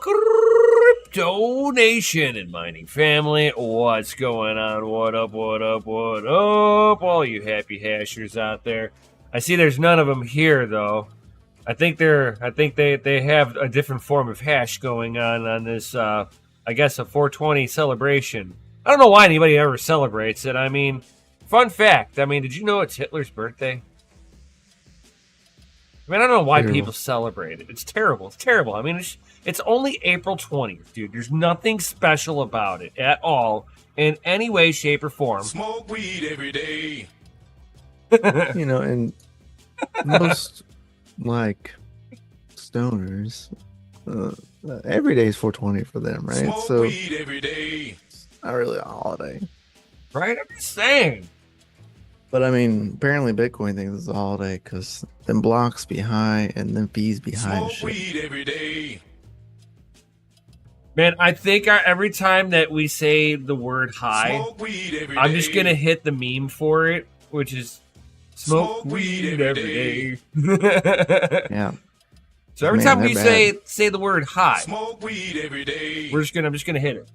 Crypto Nation and mining family, what's going on? What up? What up? What up? All you happy hashers out there. I see there's none of them here though. I think they have a different form of hash going on this I guess a 420 celebration. I don't know why anybody ever celebrates it. I mean, fun fact. I mean, did you know it's Hitler's birthday? I mean, I don't know why people celebrate it. It's terrible. It's terrible. I mean, it's only April 20th, dude. There's nothing special about it at all in any way, shape, or form. Smoke weed every day. You know, and most like stoners, every day is 420 for them, right? Smoke So weed every day. it's not really a holiday. Right? I'm just saying. But I mean, apparently Bitcoin thinks it's a holiday because then blocks be high and then fees be high. Smoke Shit. weed every day. Man, I think every time that we say the word high, Smoke weed every I'm day. just going to hit the meme for it, which is smoke weed every day. Yeah. So every Man, time they're we bad. say the word high, Smoke weed every day. I'm just gonna hit it.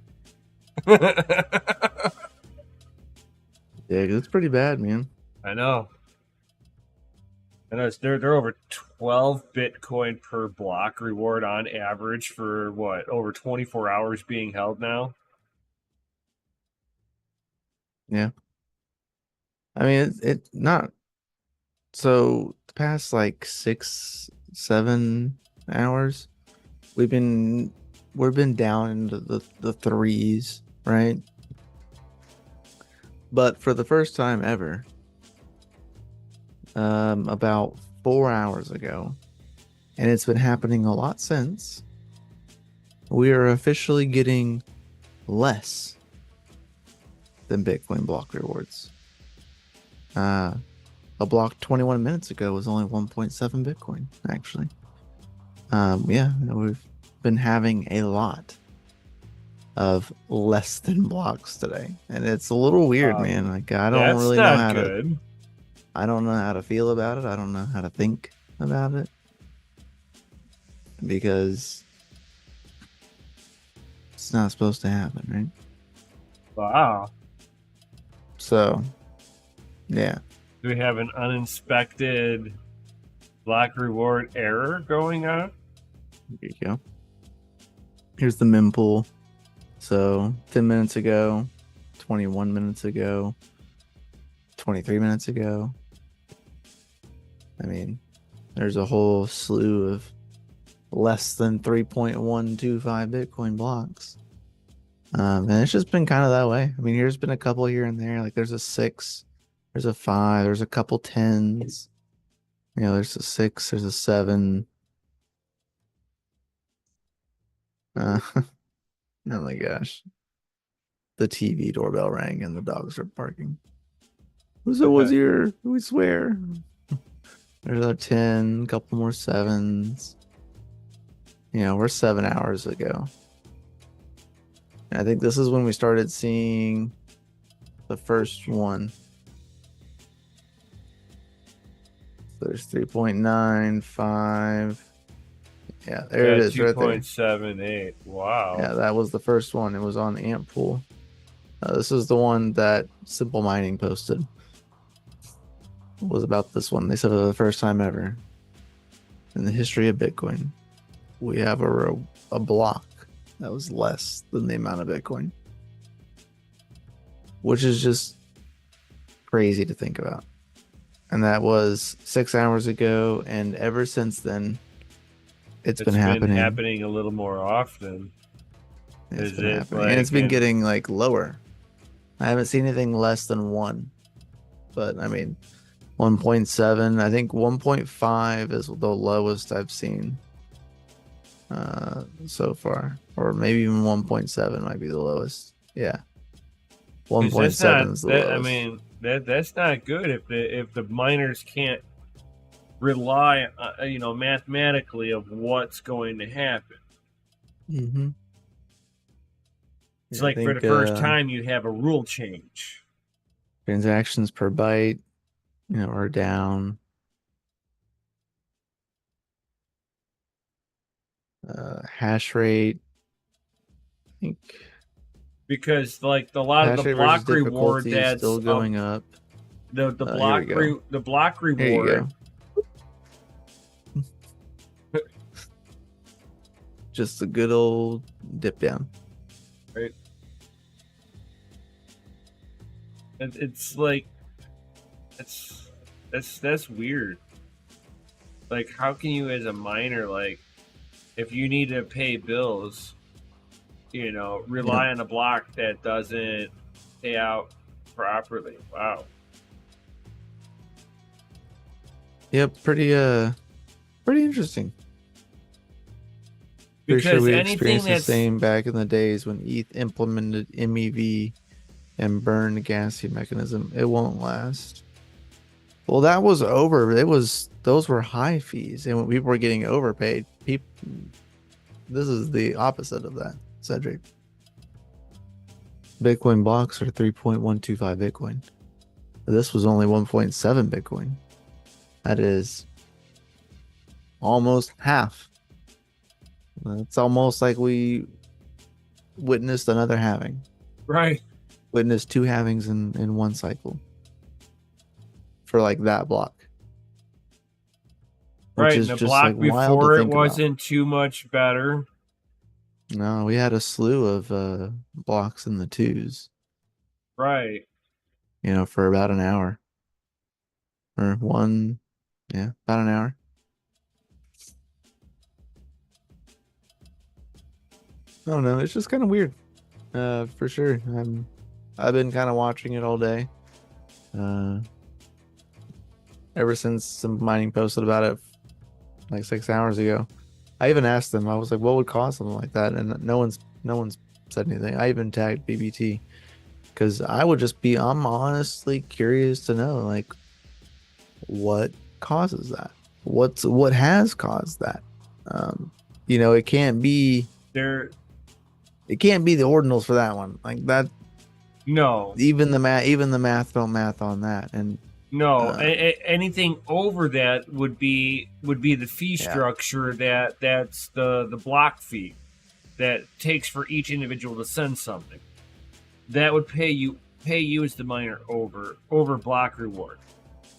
Yeah, 'cause it's pretty bad, man. I know. They're over 12 Bitcoin per block reward on average for what, over 24 hours being held now. Yeah. I mean, it not so the past like 6-7 hours, we've been down into the threes, right? But for the first time ever, about 4 hours ago, and it's been happening a lot since, we are officially getting less than Bitcoin block rewards. A block 21 minutes ago was only 1.7 Bitcoin, actually. Yeah, we've been having a lot of less than blocks today, and it's a little weird, man. Like I don't really know how to. I don't know how to feel about it. I don't know how to think about it because it's not supposed to happen, right? Wow. So, yeah. Do we have an uninspected block reward error going on? Here you go. Here's the mempool. So 10 minutes ago, 21 minutes ago, 23 minutes ago. I mean, there's a whole slew of less than 3.125 Bitcoin blocks. And it's just been kind of that way. I mean, there's been a couple here and there. Like there's a 6, there's a 5, there's a couple 10s. You know, there's a 6, there's a 7. Oh my gosh. The TV doorbell rang and the dogs are barking. So was here? We swear. There's a 10, a couple more 7s. You know, we're 7 hours ago. And I think this is when we started seeing the first one. So there's 3.95. Yeah, there it is, right there. 2.78. Wow. Yeah, that was the first one. It was on Amp Pool. This is the one that Simple Mining posted. It was about this one. They said for the first time ever in the history of Bitcoin, we have a block that was less than the amount of Bitcoin, which is just crazy to think about. And that was 6 hours ago, and ever since then, it's been happening a little more often. It's been happening. And it's been getting like lower. I haven't seen anything less than 1. But I mean, 1.7. I think 1.5 is the lowest I've seen so far. Or maybe even 1.7 might be the lowest. Yeah. 1.7 is the lowest. I mean, that's not good if the miners can't rely, mathematically of what's going to happen. Mm-hmm. It's like for the first time you have a rule change. Transactions per byte, are down. Hash rate. I think because like a lot of the hash rate versus block reward difficulty is that's still going up. the Here we go. the block Here you reward. go. Just a good old dip down. Right. It's like that's weird. Like, how can you, as a miner, like, if you need to pay bills, rely on a block that doesn't pay out properly? Wow. Yep, pretty interesting. Pretty sure Because we anything experienced the that's same back in the days when ETH implemented MEV and burned the gas fee mechanism. It won't last. Well, that was over. Those were high fees, and when people were getting overpaid, this is the opposite of that, Cedric. Bitcoin blocks are 3.125 Bitcoin. This was only 1.7 Bitcoin. That is almost half. It's almost like we witnessed another halving. right. Witnessed two halvings in one cycle. For like that block. Which Right, is and the just like block wild to before it think about. wasn't too much better. No, we had a slew of blocks in the twos, Right. for about an hour. Or about an hour. I don't know, it's just kind of weird. For sure. I've been kind of watching it all day. Ever since some mining posted about it like 6 hours ago. I even asked them, I was like, what would cause something like that? And no one's said anything. I even tagged BBT because I'm honestly curious to know, like, what causes that? What has caused that? It can't be There the ordinals for that one. Like that, no. even the math don't math on that. And No, anything over that would be the fee Yeah. structure that's the block fee that takes for each individual to send something. That would pay you as the miner over block reward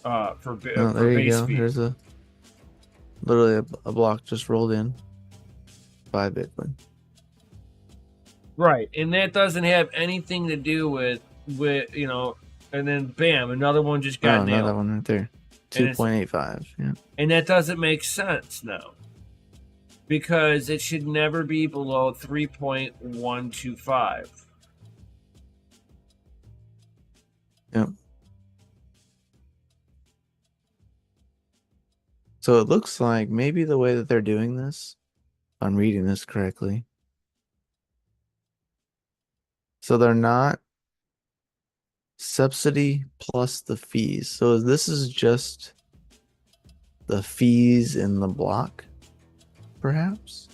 for there for you base go. fee. There's literally a block just rolled in. 5 Bitcoin. Right, and that doesn't have anything to do with and then bam, another one just got nailed. Another one right there. 2.85. Yeah. And that doesn't make sense now. Because it should never be below 3.125. Yep. So it looks like maybe the way that they're doing this, if I'm reading this correctly. So they're not subsidy plus the fees. So this is just the fees in the block, perhaps?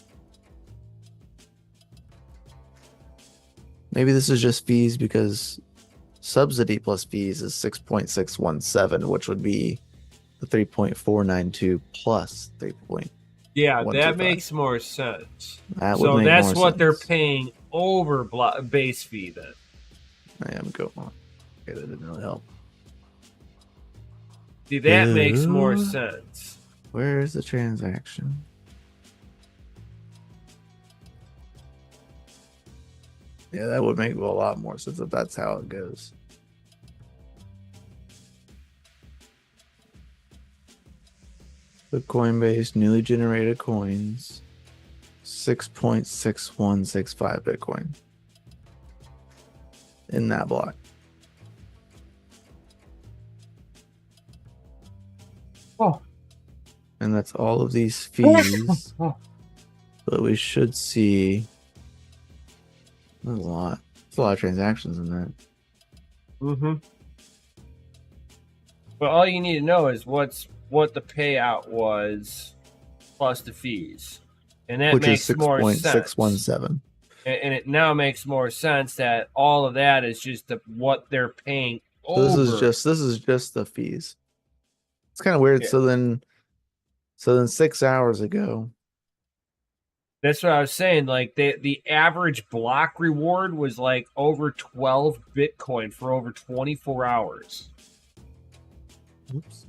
Maybe this is just fees because subsidy plus fees is 6.617, which would be the 3.492 plus 3. Yeah, 125. that makes more sense. That would So make that's more what they're sense. paying over base fee then. I am go on. Okay, that didn't really help. See, that makes more Ew. sense. Where is the transaction? Yeah, that would make a lot more sense if that's how it goes. The Coinbase newly generated coins, 6.6165 Bitcoin in that block. Oh. And that's all of these fees. But we should see there's a lot. There's a lot of transactions in that. Mm-hmm. But all you need to know is what the payout was plus the fees. And that Which makes is more sense. 6.617. And it now makes more sense that all of that is just what they're paying So over. this is just the fees. It's kind of weird. Yeah. So then 6 hours ago, That's what I was saying. Like the average block reward was like over 12 Bitcoin for over 24 hours. Oops.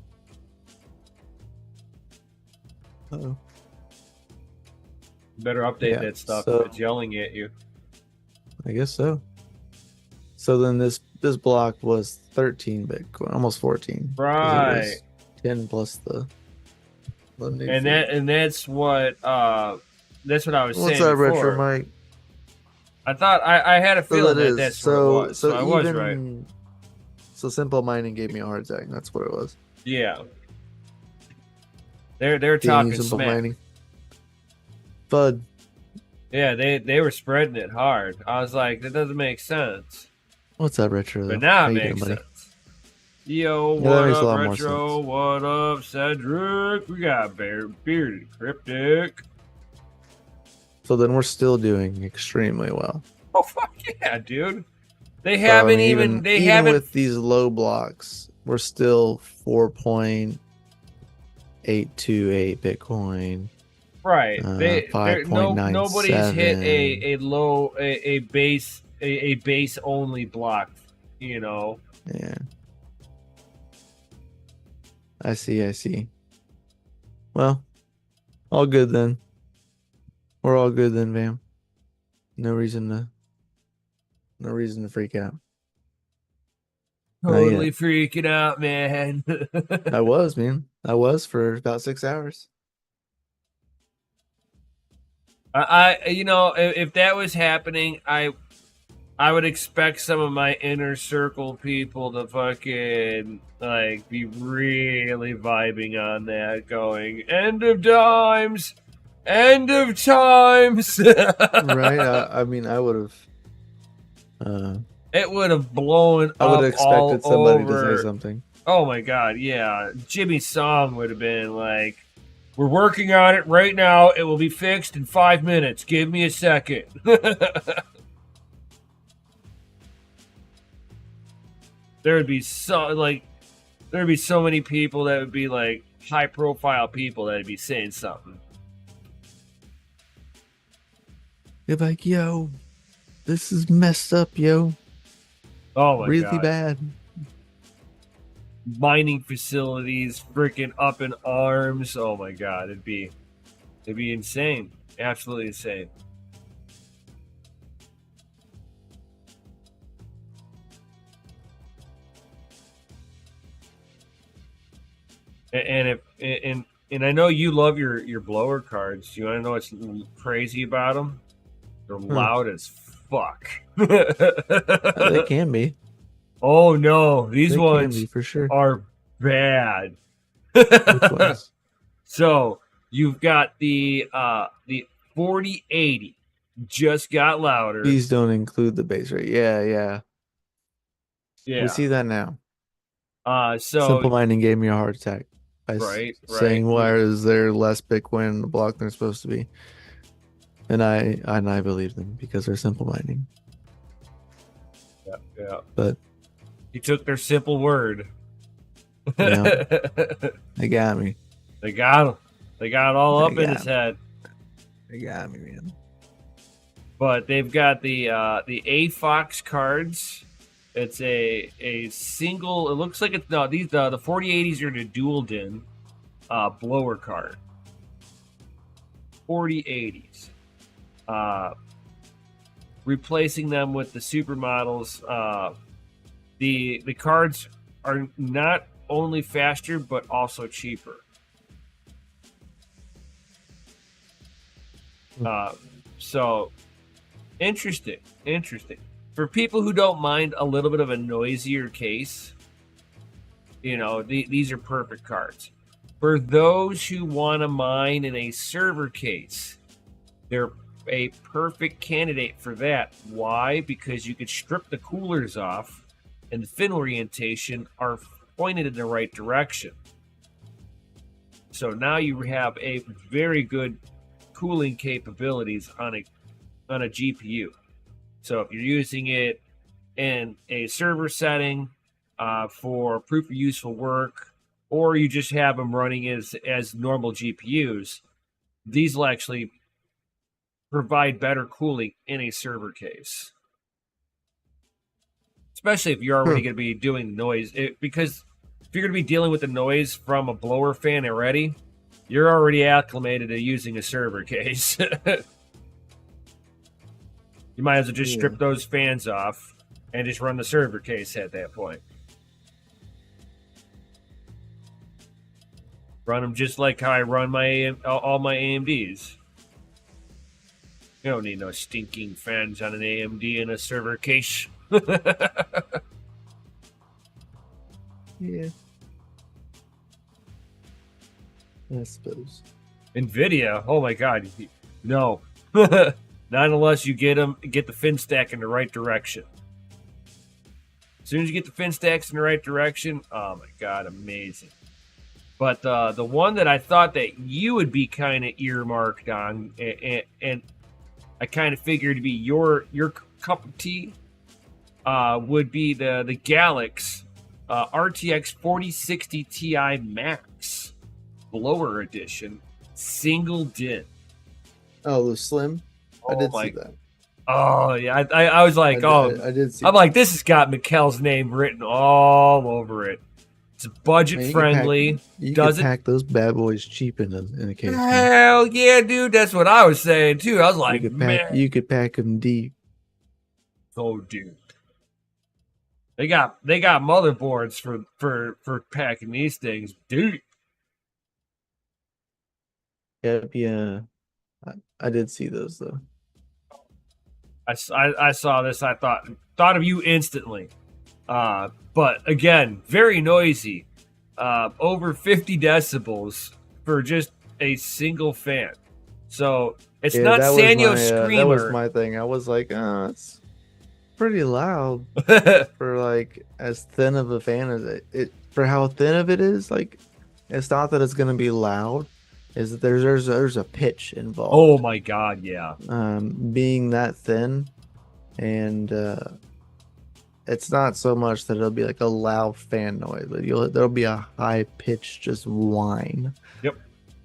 Uh-oh. Better update Yeah, that stuff so- if it's yelling at you. I guess so. So then this block was 13 Bitcoin, almost 14. 'cause Right. It was 10 plus the new And fee. that's what I was What's saying that, before. Retro Mike? I thought I had a So feeling that is that's what it was. So I was right. even so simple mining gave me a heart attack. That's what it was. Yeah. They're Being talking simple smack. mining. FUD. Yeah, they were spreading it hard. I was like, that doesn't make sense. What's up, Retro? But though? now How it you makes doing, buddy? sense. Yo, Yeah, that what makes a up, lot more Retro? sense. What up, Cedric? We got Bearded Cryptic. So then we're still doing extremely well. Oh, fuck yeah, dude. They So, I haven't mean, even, they even haven't, with these low blocks, we're still 4.828 Bitcoin. right. Nobody's hit 5.97. a low, a base, a base only block, you know. Yeah. I see. Well, all good then. We're all good then, Vam. No reason to freak out. Totally freaking out, man. I was, man. I was for about 6 hours. you know, if that was happening, I would expect some of my inner circle people to fucking like be really vibing on that, going end of times. Right? I mean, I would have. It would have blown I would up have expected all somebody over. to say something. Oh my god, yeah. Jimmy's song would have been like, "We're working on it right now. It will be fixed in 5 minutes. Give me a second." There'd be so many people that would be like high profile people that would be saying something. You're like, yo, this is messed up, yo. Oh my Really god. bad. Mining facilities freaking up in arms. Oh my god, it'd be insane. Absolutely insane. And I know you love your blower cards. Do you want to know what's crazy about them? They're loud as fuck. They can be. Oh no, these They ones can be, for sure. are bad. Which ones? So you've got the 4080 just got louder. These don't include the base rate. Yeah. Yeah. We see that now. So Simple Mining gave me a heart attack by saying, why is there less Bitcoin in the block than there's supposed to be? And I believe them because they're Simple Mining. Yeah. But he took their simple word. Yeah. They got me. They got him. They got it all up in his head. They got me, man. But they've got the AFOX cards. It's a single. It looks like it's no. These the 4080s are in a dual din blower card. 4080s. Replacing them with the supermodels. The cards are not only faster but also cheaper. So interesting. For people who don't mind a little bit of a noisier case, you know, these are perfect cards. For those who want to mine in a server case, they're a perfect candidate for that. Why? Because you could strip the coolers off and the fin orientation are pointed in the right direction. So now you have a very good cooling capabilities on a GPU. So if you're using it in a server setting for proof of useful work, or you just have them running as normal GPUs, these will actually provide better cooling in a server case. Especially if you're already going to be doing noise. Because if you're going to be dealing with the noise from a blower fan already, you're already acclimated to using a server case. You might as well just strip those fans off and just run the server case at that point. Run them just like how I run all my AMDs. You don't need no stinking fans on an AMD in a server case. Yeah. I suppose. NVIDIA, oh my god, no. Not unless you get the fin stack in the right direction. As soon as you get the fin stacks in the right direction, oh my god, amazing. But the one that I thought that you would be kind of earmarked on, and I kind of figured to be your cup of tea, would be the Galax RTX 4060 Ti Max blower edition, single DIN. Oh, the slim. I did my see that. Oh yeah, I was like, I did see. I'm like, this has got Mikkel's name written all over it. It's budget friendly. You can pack those bad boys cheap in a case. Hell yeah, dude! That's what I was saying too. I was like, you could pack them deep. Oh, dude, they got motherboards for packing these things, dude. Yep, yeah. I did see those though. I saw this. I thought of you instantly. But again, very noisy. Over 50 decibels for just a single fan. So it's not Sanyo Screamer. That was my thing. I was like, it's pretty loud for like as thin of a fan as it for how thin of it is. Like, it's not that it's gonna be loud. Is that there's a pitch involved. Oh my god, yeah. Being that thin, and it's not so much that it'll be like a loud fan noise, but there'll be a high pitch just whine. Yep.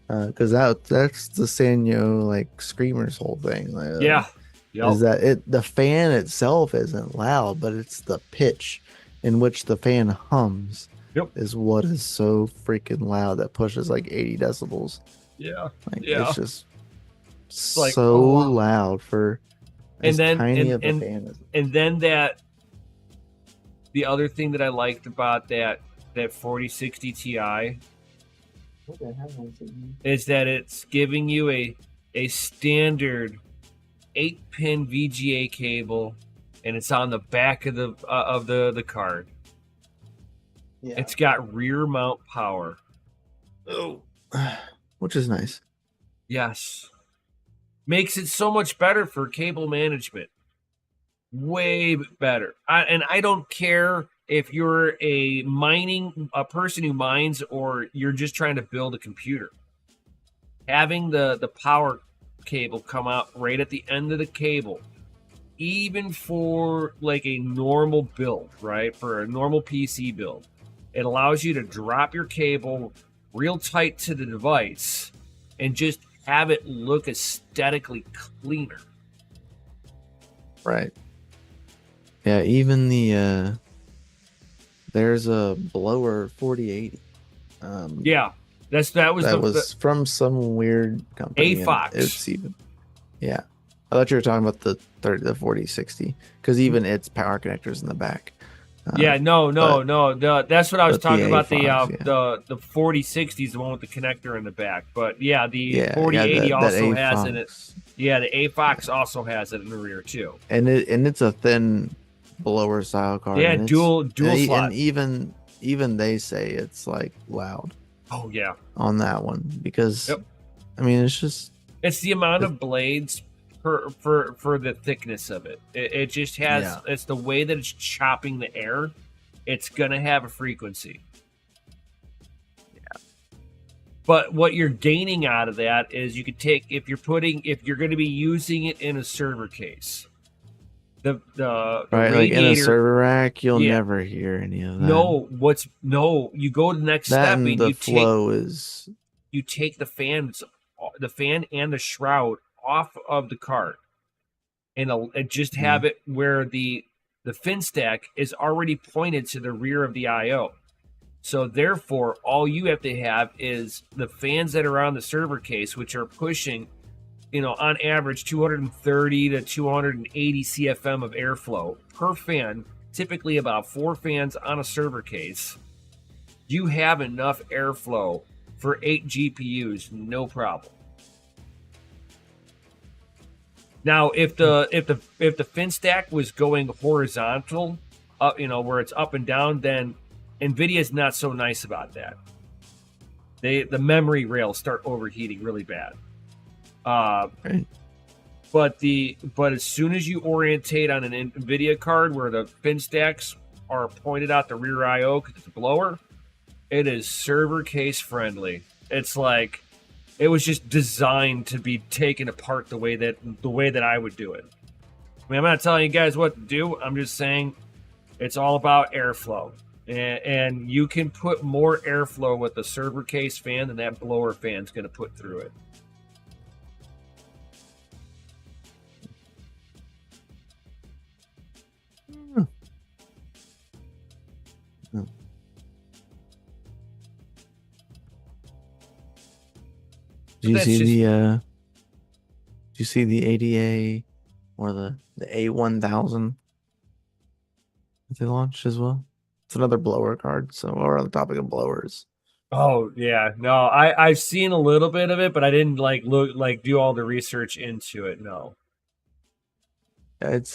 Because that's the Sanyo like Screamer's whole thing. Yeah. Yep. Is that the fan itself isn't loud, but it's the pitch in which the fan hums. Yep. Is what is so freaking loud that pushes like 80 decibels. Yeah. Like, yeah. It's just so wow. loud for as tiny of a fan as. And then the other thing that I liked about that 4060 Ti is that it's giving you a standard 8-pin VGA cable, and it's on the back of the card. Yeah. It's got rear mount power. Oh, which is nice. Yes. Makes it so much better for cable management. Way better. I don't care if you're a person who mines or you're just trying to build a computer. Having the power cable come out right at the end of the cable, even for like a normal build, right? For a normal PC build, it allows you to drop your cable real tight to the device and just have it look aesthetically cleaner. Right. Yeah, even there's a blower 4080. Yeah, that was from some weird company. AFOX. It's even, yeah. I thought you were talking about the 4060 because even its power connectors in the back. No. That's what I was talking about. The 4060 is the one with the connector in the back. But yeah, the 4080 also has it. Yeah, the AFOX also has it in the rear too. And it's a thin blower style card. Yeah, dual slot. And even they say it's like loud. Oh yeah. On that one because I mean it's the amount of blades for the thickness of it. It just has it's the way that it's chopping the air. It's gonna have a frequency. Yeah. But what you're gaining out of that is you could take if you're going to be using it in a server case. The right, like in a server rack, you'll never hear any of that. You go to the next that step and and the flow is you take the fan and the shroud off of the card and just have it where the fin stack is already pointed to the rear of the IO. So therefore, all you have to have is the fans that are on the server case, which are pushing, on average 230 to 280 CFM of airflow per fan, typically about 4 fans on a server case. You have enough airflow for 8 GPUs, no problem. Now, if the fin stack was going horizontal, up, where it's up and down, then NVIDIA's not so nice about that. The memory rails start overheating really bad. Right. But as soon as you orientate on an NVIDIA card where the fin stacks are pointed out the rear IO because it's a blower, it is server case friendly. It's like it was just designed to be taken apart the way that I would do it. I mean, I'm not telling you guys what to do. I'm just saying it's all about airflow. And you can put more airflow with the server case fan than that blower fan's going to put through it. Did you see the ADA or the A1000 that they launched as well? It's another blower card. So we're on the topic of blowers. Oh yeah, no, I've seen a little bit of it, but I didn't do all the research into it. No. Yeah, it's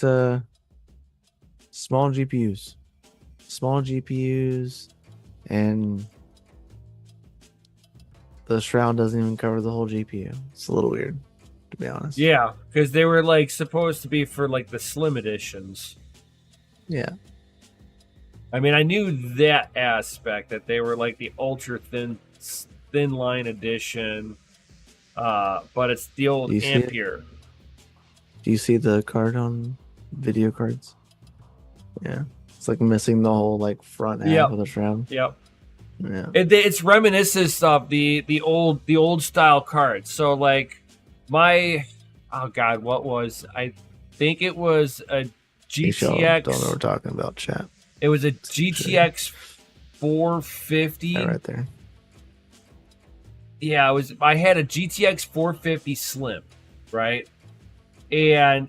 small GPUs, and the shroud doesn't even cover the whole GPU. It's a little weird, to be honest. Yeah, because they were supposed to be for the slim editions. Yeah. I mean, I knew that aspect, that they were the ultra thin line edition, but it's the old Ampere. Do you see the card on video cards? Yeah, it's missing the whole god half of the shroud. Yep. Yeah. It's reminiscent of the old style cards. So what was, I think it was a GTX. Don't know what we're talking about, chat. It was a GTX 450. Yeah, right there. Yeah, I had a GTX 450 Slim, right? And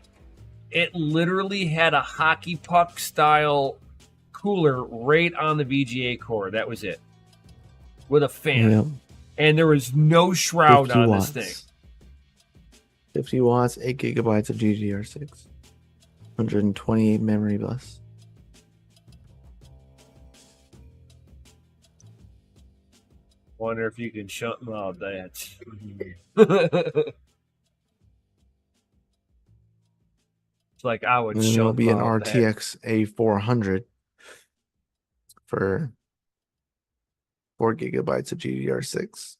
it literally had a hockey puck style cooler right on the VGA core. That was it. With a fan. Yep. And there was no shroud on watts. this thing. 50 watts, 8 gigabytes of GDDR6. 128 memory bus. Wonder if you can shut them out that. It's I would shut It'll be an all RTX A400 for 4 gigabytes of GDDR6.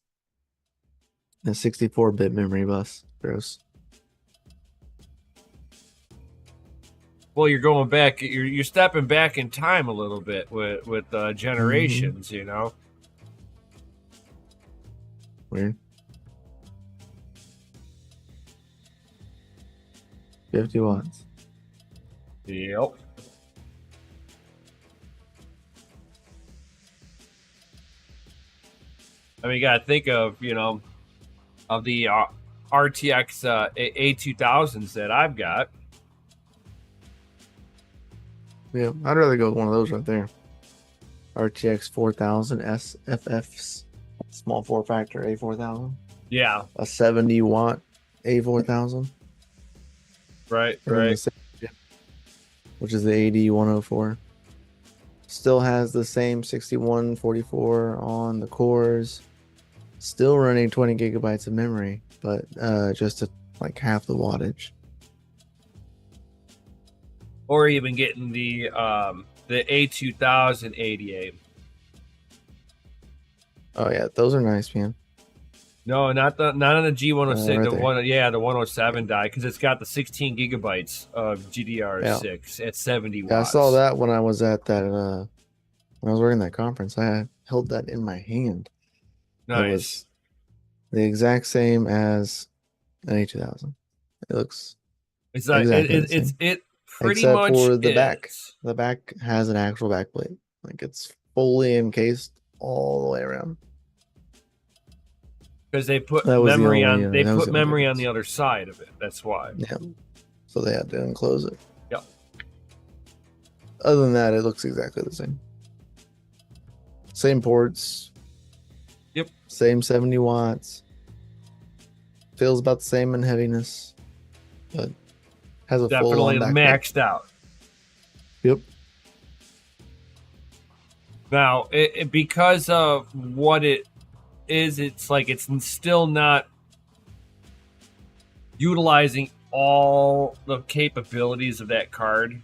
And a 64-bit memory bus. Gross. Well, you're going back. You're stepping back in time a little bit with generations. Weird. 50 watts. Yep. I mean, you gotta think of of the RTX A2000s that I've got. Yeah, I'd rather go with one of those right there. RTX 4000 SFFs, small form factor A4000. Yeah. A 70 watt A4000. Right. Which is the AD104. Still has the same 6144 on the cores. Still running 20 gigabytes of memory, but just at half the wattage. Or even getting the A2000 88. Oh yeah, those are nice, man. No, not on the G106. Right the 107 die, because it's got the 16 gigabytes of GDDR6 at 70 watts. Yeah, I saw that when I was at that when I was working that conference. I held that in my hand. Nice. It was the exact same as an A2000. It looks It's like exactly the it's same, it pretty except much for the back. is. The back has an actual back plate. Like it's fully encased all the way around. Because they put That was the memory only on they that was put the only memory on difference. the other side of it. That's why. Yeah. So they had to enclose it. Yeah. Other than that, it looks exactly the same. Same ports. Yep. Same 70 watts. Feels about the same in heaviness, but has a full Definitely on backplate. maxed out. Yep. Now, because of what it is, it's like it's still not utilizing all the capabilities of that card,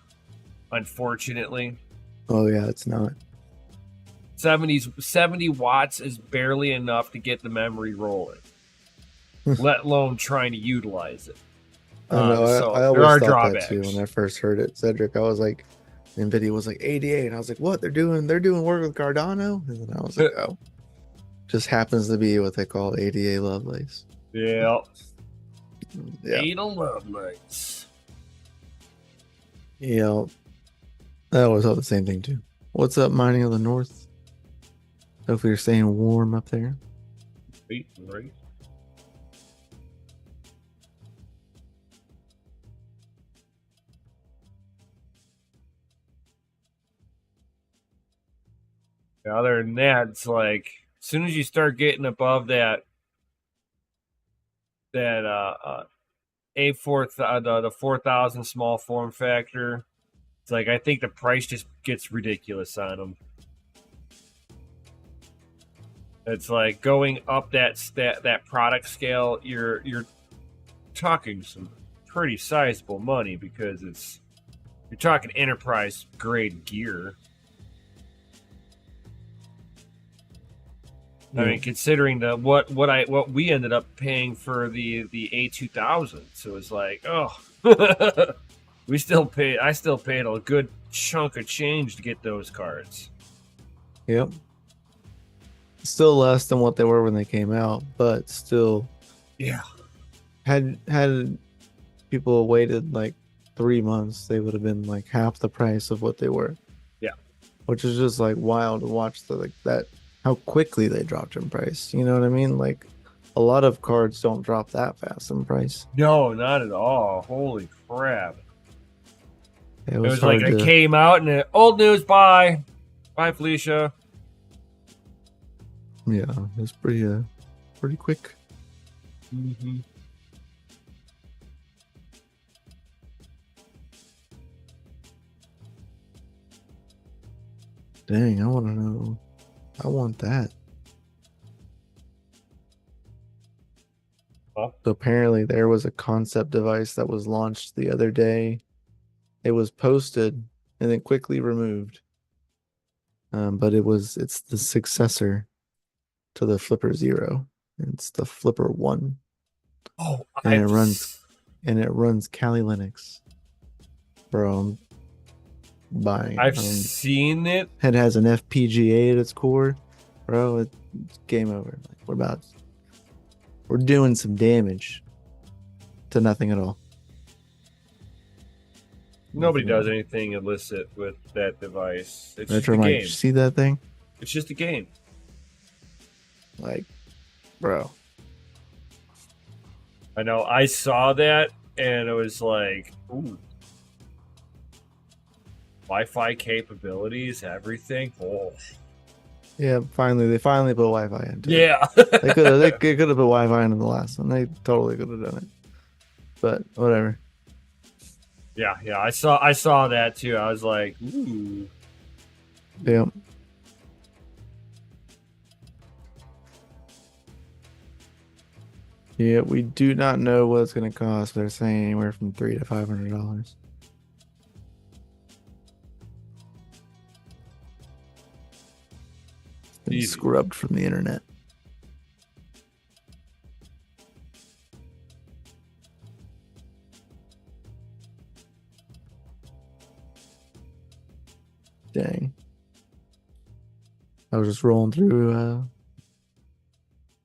unfortunately. Oh yeah, it's not. 70 watts is barely enough to get the memory rolling, let alone trying to utilize it. I know. So I there always are thought that too drawbacks. when I first heard it. Cedric, I was like, NVIDIA was like 88, and I was like, what? They're doing work with Cardano, and then I was like, oh, just happens to be what they call ADA Lovelace. Yeah. Yeah. Ada Lovelace. Yeah. I always thought the same thing too. What's up, Mining of the North? Hopefully you're staying warm up there. Right. Other than that, it's like as soon as you start getting above that A4 the 4000 small form factor, it's like I think the price just gets ridiculous on them. It's like going up that product scale, you're talking some pretty sizable money because you're talking enterprise grade gear. I mean, considering what we ended up paying for the A2000, so it's like, oh, I still paid a good chunk of change to get those cards. Yep. Still less than what they were when they came out, but still, yeah. Had people waited like 3 months, they would have been like half the price of what they were. Yeah. Which is just like wild to watch that how quickly they dropped in price. You know what I mean? Like a lot of cards don't drop that fast in price. No, not at all. Holy crap! It It was was hard like to. it came out and old news. Bye, Felicia. Yeah, it was pretty quick. Mm-hmm. Dang, I want to know. I want that. Huh? So apparently there was a concept device that was launched the other day. It was posted and then quickly removed. But it's the successor to the Flipper Zero. It's the Flipper One. Oh, And it runs Kali Linux. Bro, I'm buying it. I've seen it. It has an FPGA at its core. Bro, it's game over. Like we're doing some damage to nothing at all. Nobody does anything illicit with that device. It's just a Like, game. see that thing? It's just a game. Like, bro. I know. I saw that and it was like, ooh. Wi-Fi capabilities, everything. Oh. Yeah, they finally put Wi-Fi into it. Yeah. They could have put Wi-Fi into the last one. They totally could have done it. But whatever. Yeah. I saw that too. I was like, ooh. Yeah. Yeah, we do not know what it's going to cost. They're saying anywhere from $300 to $500. Been Easy. scrubbed from the internet. Dang. I was just rolling through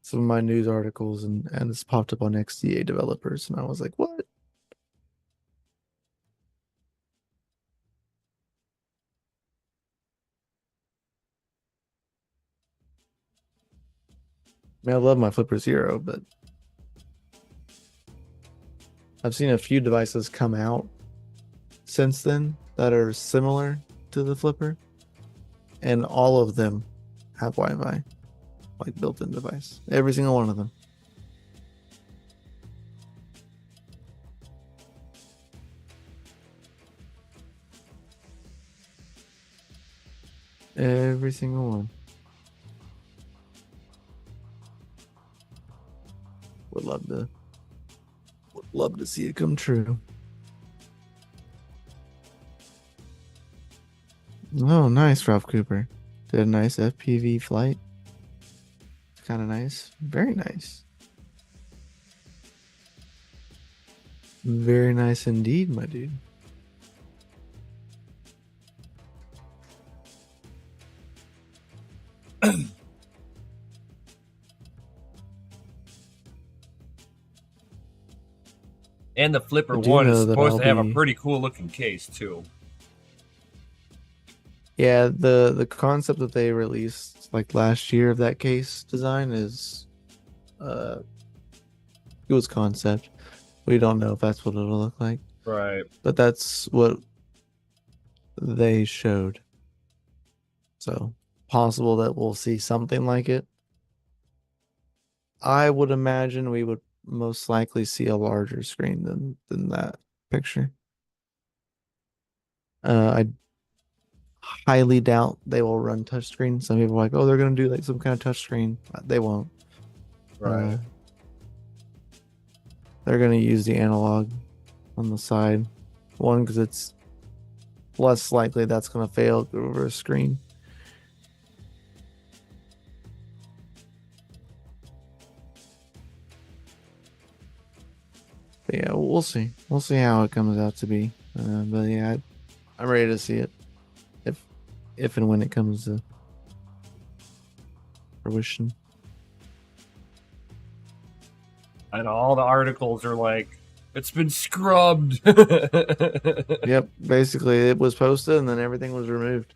some of my news articles and it's popped up on XDA developers and I was like, what? mean, I love my Flipper Zero, but I've seen a few devices come out since then that are similar to the Flipper, and all of them have Wi-Fi, like built-in device. Every single one of them. Every single one. Would love to see it come true. Oh, nice, Ralph Cooper. Did a nice FPV flight. It's kind of nice. Very nice. Very nice indeed, my dude. And the Flipper I do 1 is know that supposed I'll to have a be. pretty cool looking case, too. Yeah, the concept that they released like last year of that case design is uh it was concept. We don't know if that's what it'll look like, Right. but that's what they showed. So possible that we'll see something like it. I would imagine we would most likely see a larger screen than that picture. I highly doubt they will run touchscreen. Some people are like, oh, they're gonna do like some kind of touchscreen. They won't. Right. They're gonna use the analog on the side. One, because it's less likely that's gonna fail over a screen. But yeah, we'll see. We'll see how it comes out to be. But yeah, I'm ready to see it if and when it comes to fruition. And all the articles are like, it's been scrubbed. Yep, basically it was posted and then everything was removed.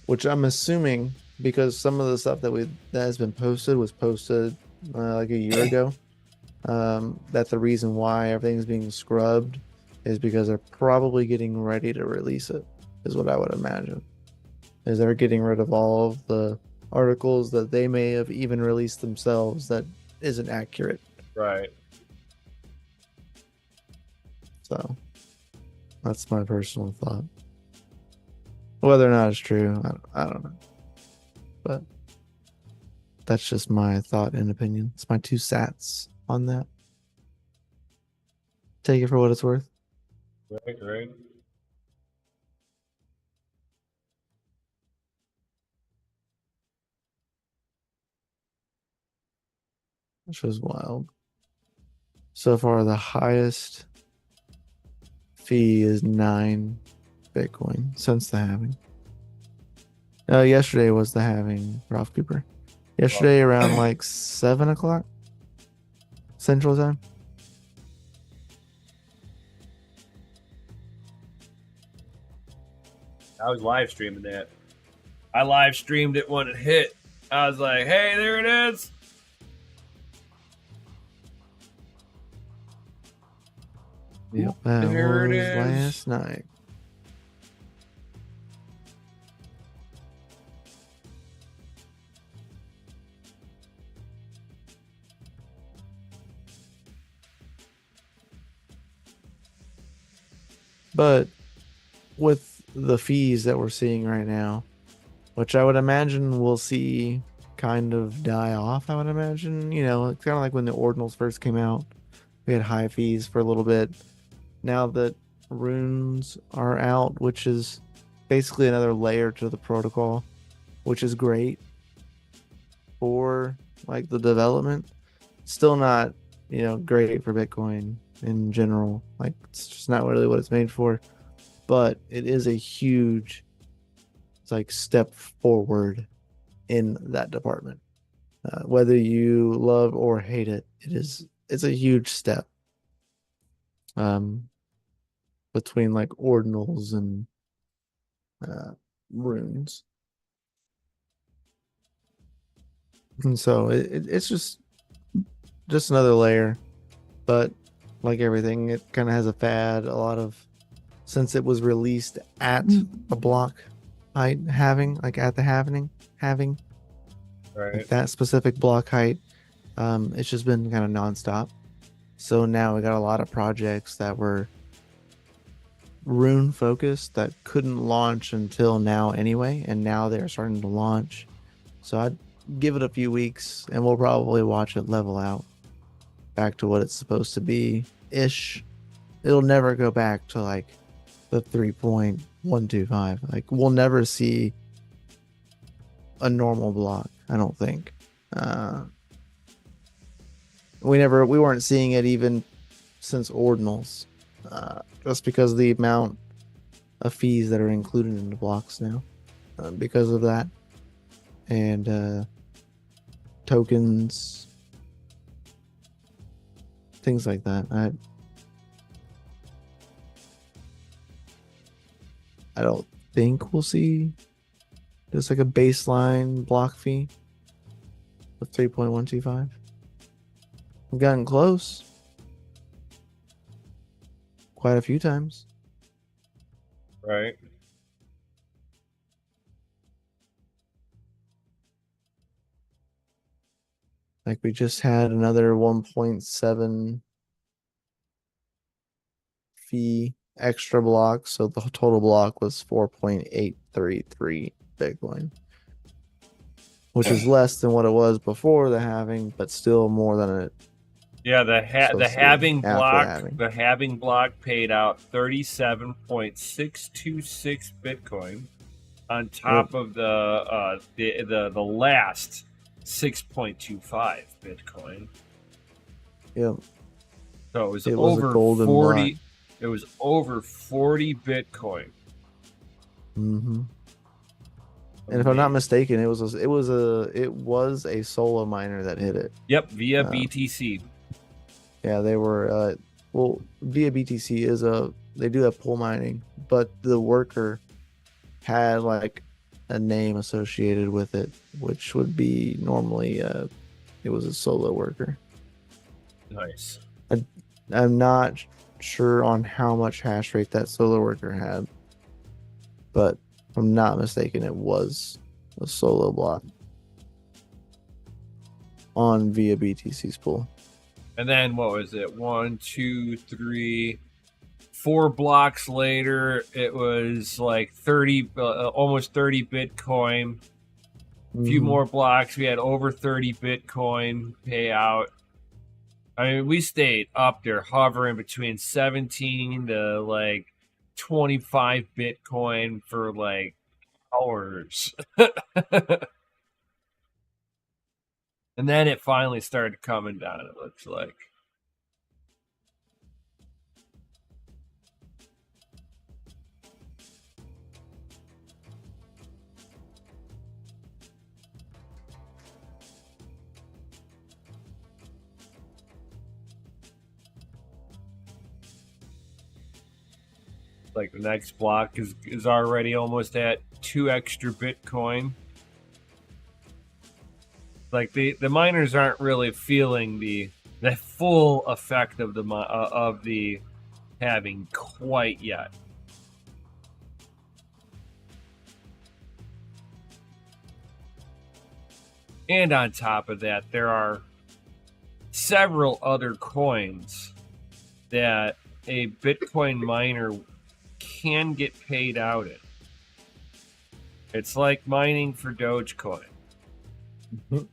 Which I'm assuming because some of the stuff that has been posted was posted like a year ago. That the reason why everything's being scrubbed is because they're probably getting ready to release it, is what I would imagine. Is they're getting rid of all of the articles that they may have even released themselves that isn't accurate. Right. So that's my personal thought. Whether or not it's true, I don't know. But that's just my thought and opinion. It's my 2 cents on that. Take it for what it's worth. Right, right. Which was wild. So far, the highest fee is 9 Bitcoin since the halving. Yesterday was the halving, Ralph Cooper. Yesterday around like 7 o'clock Central Time. I was live streaming that. I live streamed it when it hit. I was like, hey, there it is. Yep, that There it was is. last night. But with the fees that we're seeing right now, which I would imagine we'll see kind of die off, I would imagine. You know, it's kind of like when the ordinals first came out. We had high fees for a little bit. Now that runes are out, which is basically another layer to the protocol, which is great for like the development. Still not, great for Bitcoin in general. Like it's just not really what it's made for. But it is a huge like step forward in that department. Whether you love or hate it, it's a huge step. Between like ordinals and runes. And so it's just another layer. But like everything, it kind of has a fad. A lot of since it was released at a block height having like at the having like Right. that specific block height, it's just been kind of nonstop. So now we got a lot of projects that were rune focused that couldn't launch until now anyway, and now they're starting to launch. So I'd give it a few weeks and we'll probably watch it level out back to what it's supposed to be ish. It'll never go back to like the 3.125. Like we'll never see a normal block, I don't think. Uh we weren't seeing it even since ordinals. Just because of the amount of fees that are included in the blocks now. Because of that. And tokens, things like that. I don't think we'll see just like a baseline block fee of 3.125. We've gotten close quite a few times. Right. Like we just had another 1.7 fee extra block, so the total block was 4.833 Bitcoin, which is less than what it was before the halving, but still more than it Yeah, the supposed to be halving after the block, halving. the halving block paid out 37.626 Bitcoin on Yep. top of the last 6.25 Bitcoin. Yep. So it was It was a over golden block. 40. It was over 40 Bitcoin. Mm-hmm. And if I'm not mistaken, it was a solo miner that hit it. Yep, via Uh, BTC. Yeah, they were well, via BTC they do have pool mining, but the worker had like a name associated with it, which would be normally it was a solo worker. Nice. I'm not sure on how much hash rate that solo worker had, but if I'm not mistaken, it was a solo block on via BTC's pool. And then what was it? 1, 2, 3, 4 blocks later, it was like 30, almost 30 Bitcoin. A few more blocks, we had over 30 Bitcoin payout. I mean, we stayed up there hovering between 17 to like 25 Bitcoin for like hours. And then it finally started coming down, it looks like. Like the next block is already almost at 2 extra Bitcoin. Like the miners aren't really feeling the full effect of the halving quite yet. And on top of that, there are several other coins that a Bitcoin miner can get paid out in. It's like mining for Dogecoin. Mhm.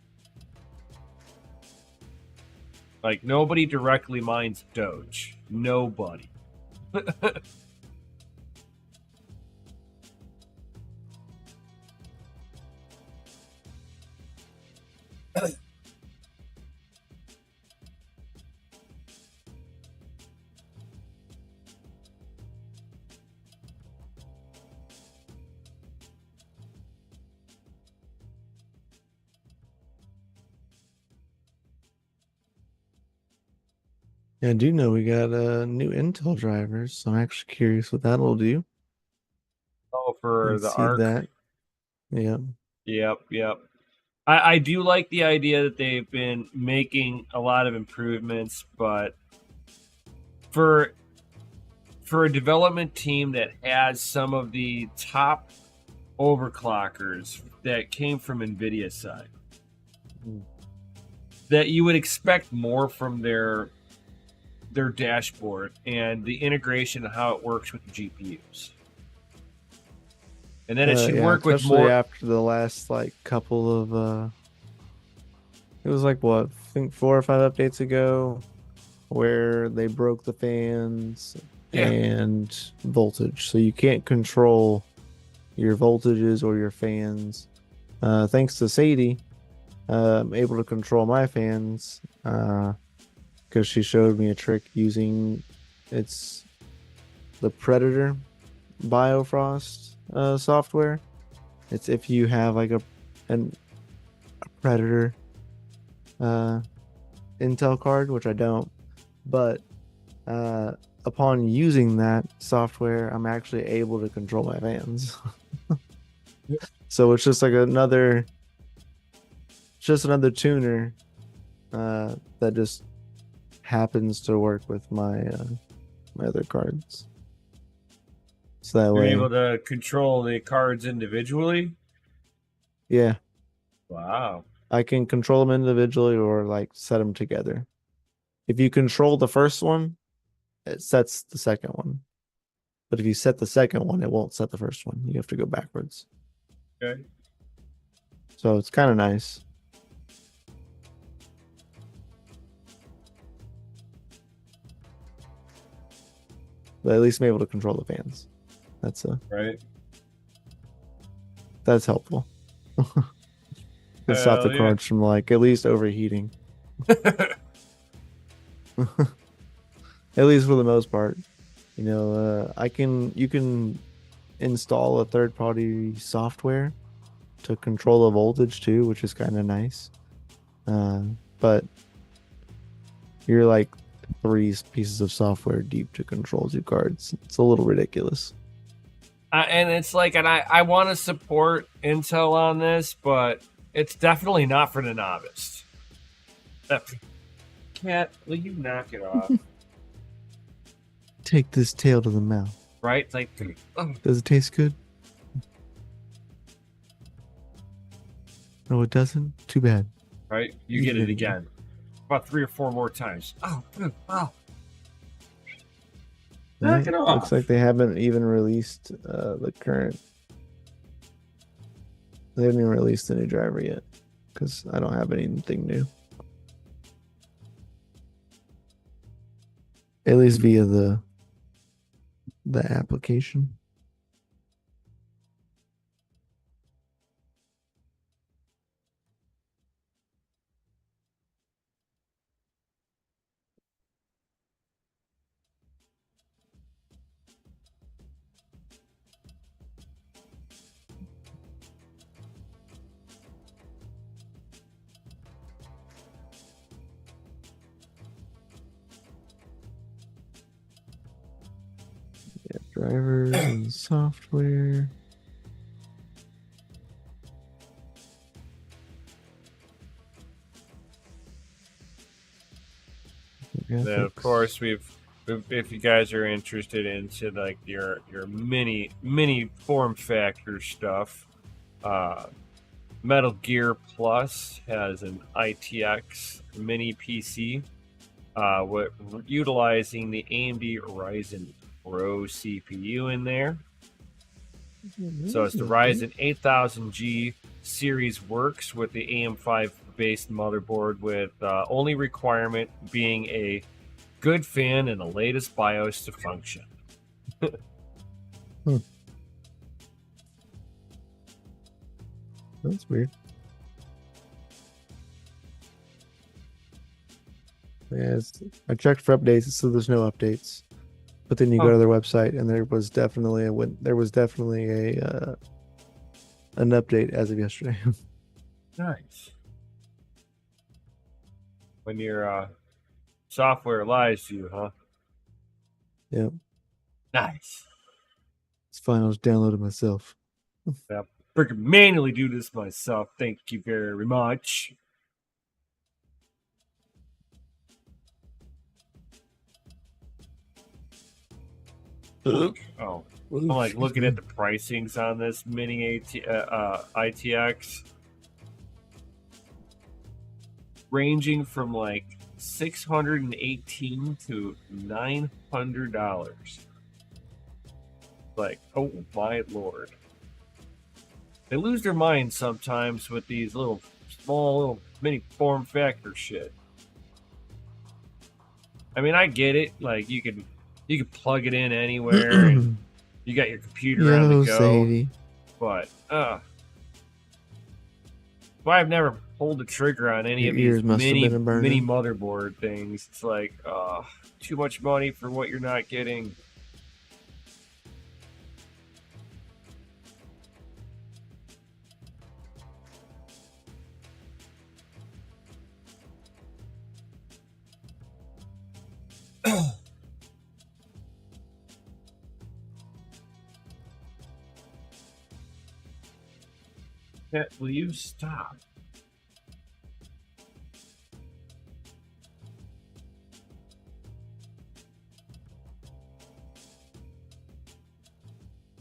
Like nobody directly mines Doge. Nobody. Yeah, I do know we got new Intel drivers, so I'm actually curious what that'll do. Oh, for And the see ARC. that. Yeah. Yep, yep. I do like the idea that they've been making a lot of improvements, but for a development team that has some of the top overclockers that came from NVIDIA side, that you would expect more from their dashboard and the integration and how it works with the GPUs. And then it should Yeah, work with especially more. after the last like couple of it was like what, I think 4 or 5 updates ago where they broke the fans Yeah. and voltage. So you can't control your voltages or your fans. Thanks to Sadie, I'm able to control my fans because she showed me a trick using it's the Predator Biofrost software. It's if you have like a Predator Intel card, which I don't, but upon using that software, I'm actually able to control my fans. So it's just like another tuner that just happens to work with my my other cards. So that You're way, able to control the cards individually. yeah, Wow. I can control them individually or like set them together. If you control the first one, it sets the second one. But if you set the second one, it won't set the first one. You have to go backwards. Okay. So it's kind of nice. But at least I'm able to control the fans. Right. That's helpful. To stop the Hell yeah. cards from like at least overheating. At least for the most part. You know, you can install a third-party software to control the voltage too, which is kind of nice. But you're like 3 pieces of software deep to control 2 cards. It's a little ridiculous. And it's like, and I want to support Intel on this, but it's definitely not for the novice. Cat, will you knock it off? Take this tail to the mouth. Right? It's like, Does it taste good? No, it doesn't? Too bad. right? You get it again. About 3 or 4 more times. Oh. Knock it off. Looks like they haven't even released the current. They haven't even released the new driver yet because I don't have anything new. At least via the application. Yeah, drivers and software. Then of course if you guys are interested into like your mini form factor stuff, Metal Gear Plus has an ITX mini PC, utilizing the AMD Ryzen Pro CPU in there. So it's the Ryzen 8000G series works with the AM5 based motherboard, with only requirement being a good fan and the latest BIOS to function. That's weird. Yes, I checked for updates. It said there's no updates, but then you go to their website, and there was definitely a an update as of yesterday. Nice. When your software lies to you, huh? Yep. Nice. It's fine. I'll just download it myself. Yep. freaking manually do this myself. Thank you very much. Oh, I'm like looking at the pricings on this mini ITX, ranging from like $618 to $900. Like, oh my lord. They lose their minds sometimes with these little mini form factor shit. I mean, I get it. Like, you can plug it in anywhere and you got your computer on the go. Sadie. But why I've never pulled the trigger on any of these mini motherboard things. It's like, too much money for what you're not getting. Will you stop?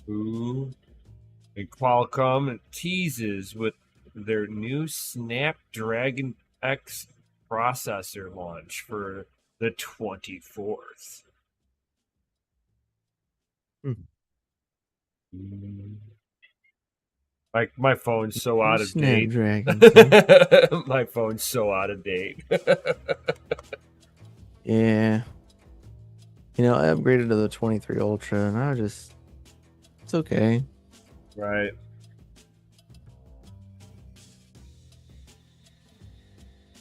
Ooh. And Qualcomm teases with their new Snapdragon X processor launch for the 24th. Like, my phone's so out of date. My phone's so out of date. Yeah. You know, I upgraded to the 23 Ultra and it's okay. Right.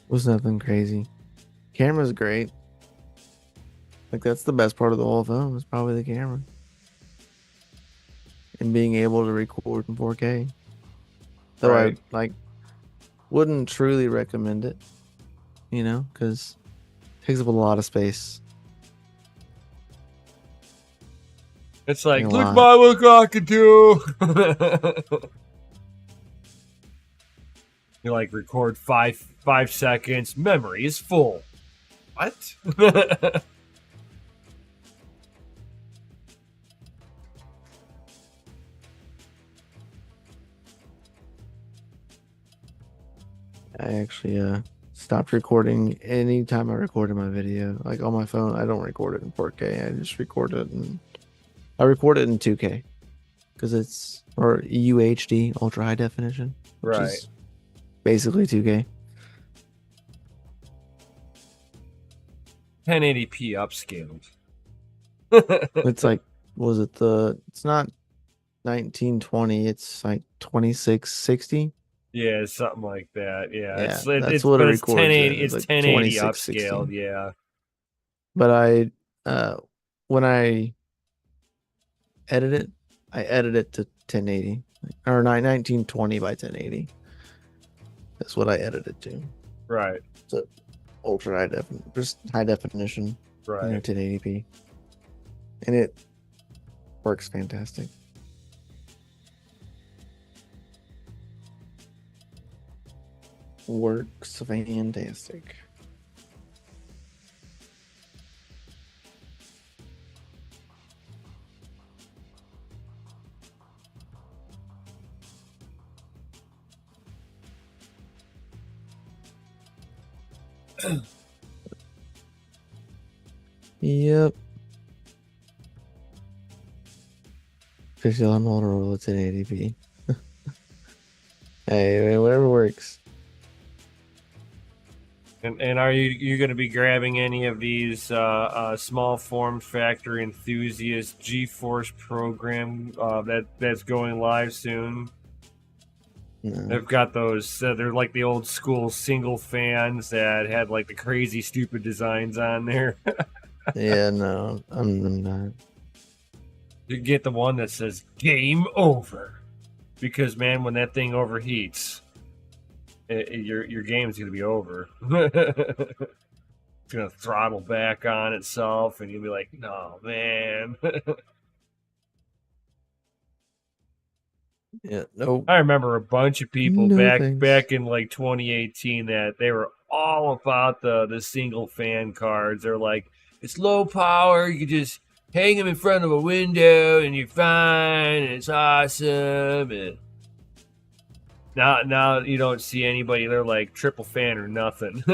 Was nothing crazy. Camera's great. Like, that's the best part of the whole phone, is probably the camera. And being able to record in 4K. Though right. I wouldn't truly recommend it, you know, because it takes up a lot of space. It's like, look what I can do. You like record five seconds. Memory is full. What? I actually stopped recording anytime I recorded my video. Like, on my phone, I don't record it in 4K. I just record it in 2K because it's or UHD, ultra high definition, which is basically 2K. 1080p upscaled. It's like, it's not 1920, it's like 2660. Yeah, it's something like that. Yeah, that's it's what it it's records 1080. in. It's like 1080 upscaled. Yeah. But when I edit it, I edit it to 1080 or 1920 by 1080. That's what I edit it to. Right. So ultra high just high definition. Right. 1080p, and it works fantastic. Works fantastic. Yep. Official on Motorola 1080p. Hey, whatever works. And are you going to be grabbing any of these small form factor enthusiast GeForce program that's going live soon? No. They've got those. They're like the old school single fans that had like the crazy stupid designs on there. Yeah, no, I'm not. You get the one that says "Game Over," because man, when that thing overheats, your game's gonna be over. It's gonna throttle back on itself, and you'll be like, "No, man." Yeah, no, I remember a bunch of people no back thanks. in like 2018 that they were all about the single fan cards. They're like, it's low power. You can just hang them in front of a window and you're fine. And it's awesome. And now you don't see anybody. They're like triple fan or nothing.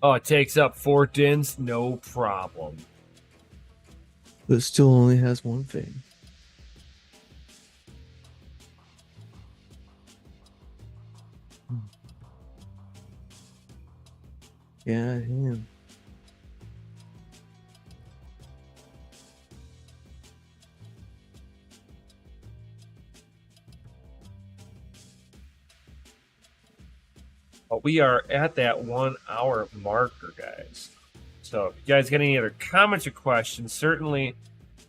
Oh, it takes up 4 DINs? No problem. But it still only has one fan. Yeah, I am. But we are at that 1 hour marker, guys. So if you guys got any other comments or questions, certainly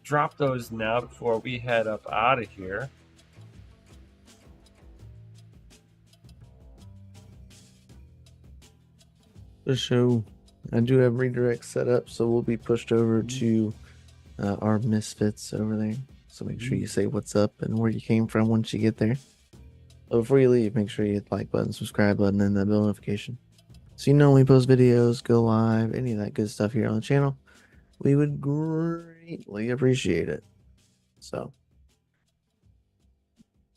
drop those now before we head up out of here. The show, I do have redirect set up, so we'll be pushed over to our misfits over there. So make sure you say what's up and where you came from once you get there. But before you leave, make sure you hit the like button, subscribe button, and that bell notification. So you know when we post videos, go live, any of that good stuff here on the channel. We would greatly appreciate it. So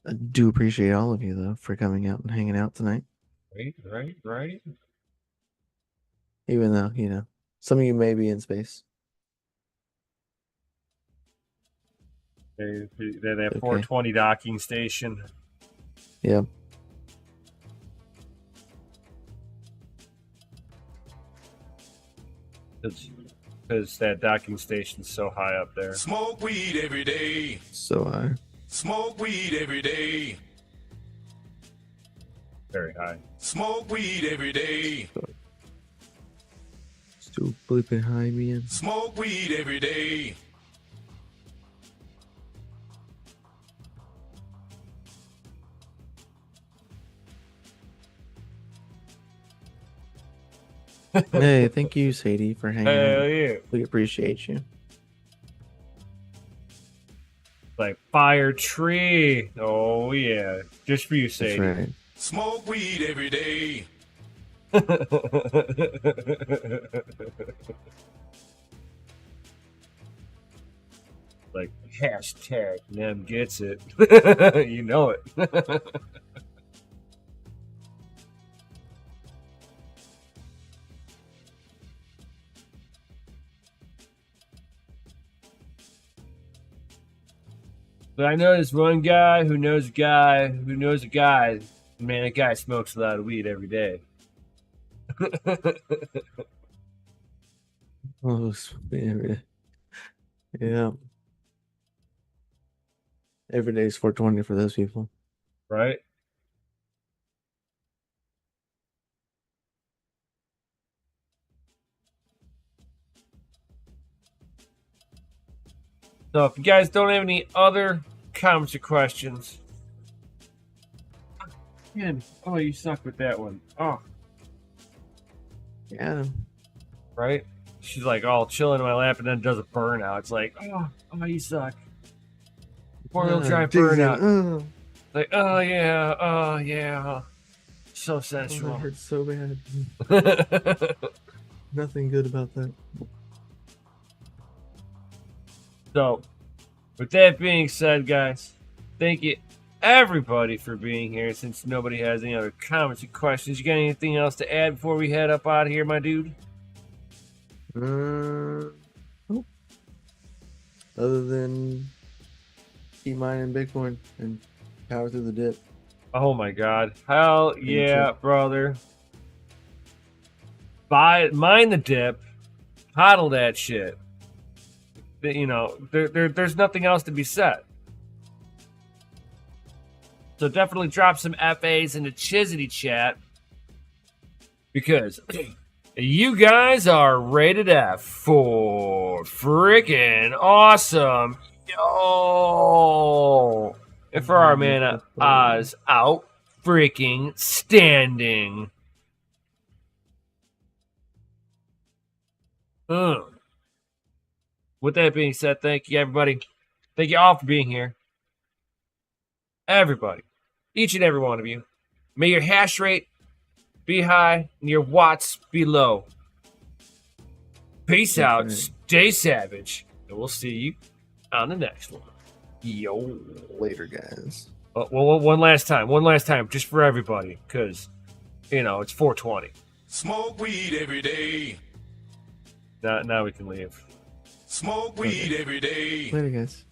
I do appreciate all of you though for coming out and hanging out tonight. Right. Even though, you know, some of you may be in space. They're that Okay. 420 docking station. Yeah. Because that docking station's so high up there. Smoke weed every day. So Smoke weed every day. Very high. Smoke weed every day. still bleeping high me in. Smoke weed every day. Hey, thank you, Sadie, for hanging Hell out. yeah. We appreciate you. Like fire tree. Oh yeah. Just for you, That's Sadie. right. Smoke weed every day. Like hashtag Nem gets it. You know it. But I know this one guy who knows a guy who knows a guy. Man, that guy smokes a lot of weed every day. Oh, yeah. Every day is 420 for those people. Right? So if you guys don't have any other comments or questions. Man, oh, you suck with that one. Oh, Yeah. right? She's like all chilling in my lap and then does a burnout. It's like, oh, you suck. Four-wheel drive burnout. Like, oh yeah. So Oh, that sensual. hurts so bad. Nothing good about that. So, with that being said, guys, thank you everybody for being here. Since nobody has any other comments or questions, you got anything else to add before we head up out of here, my dude? Nope. Other than keep mining Bitcoin and power through the dip. Oh my god. Hell yeah, brother. Mine the dip. Hodl that shit. You know, there's nothing else to be said. So definitely drop some FAs into Chizity chat. Because you guys are rated F for freaking awesome. Yo! And for our man Oz out freaking standing. with that being said, thank you, everybody. Thank you all for being here. Everybody, each and every one of you. May your hash rate be high and your watts be low. Peace out. right. Stay savage. And we'll see you on the next one. Yo. Later, guys. Well, one last time, just for everybody, because, it's 420. Smoke weed every day. Now we can leave. Smoke weed every day. Later, guys.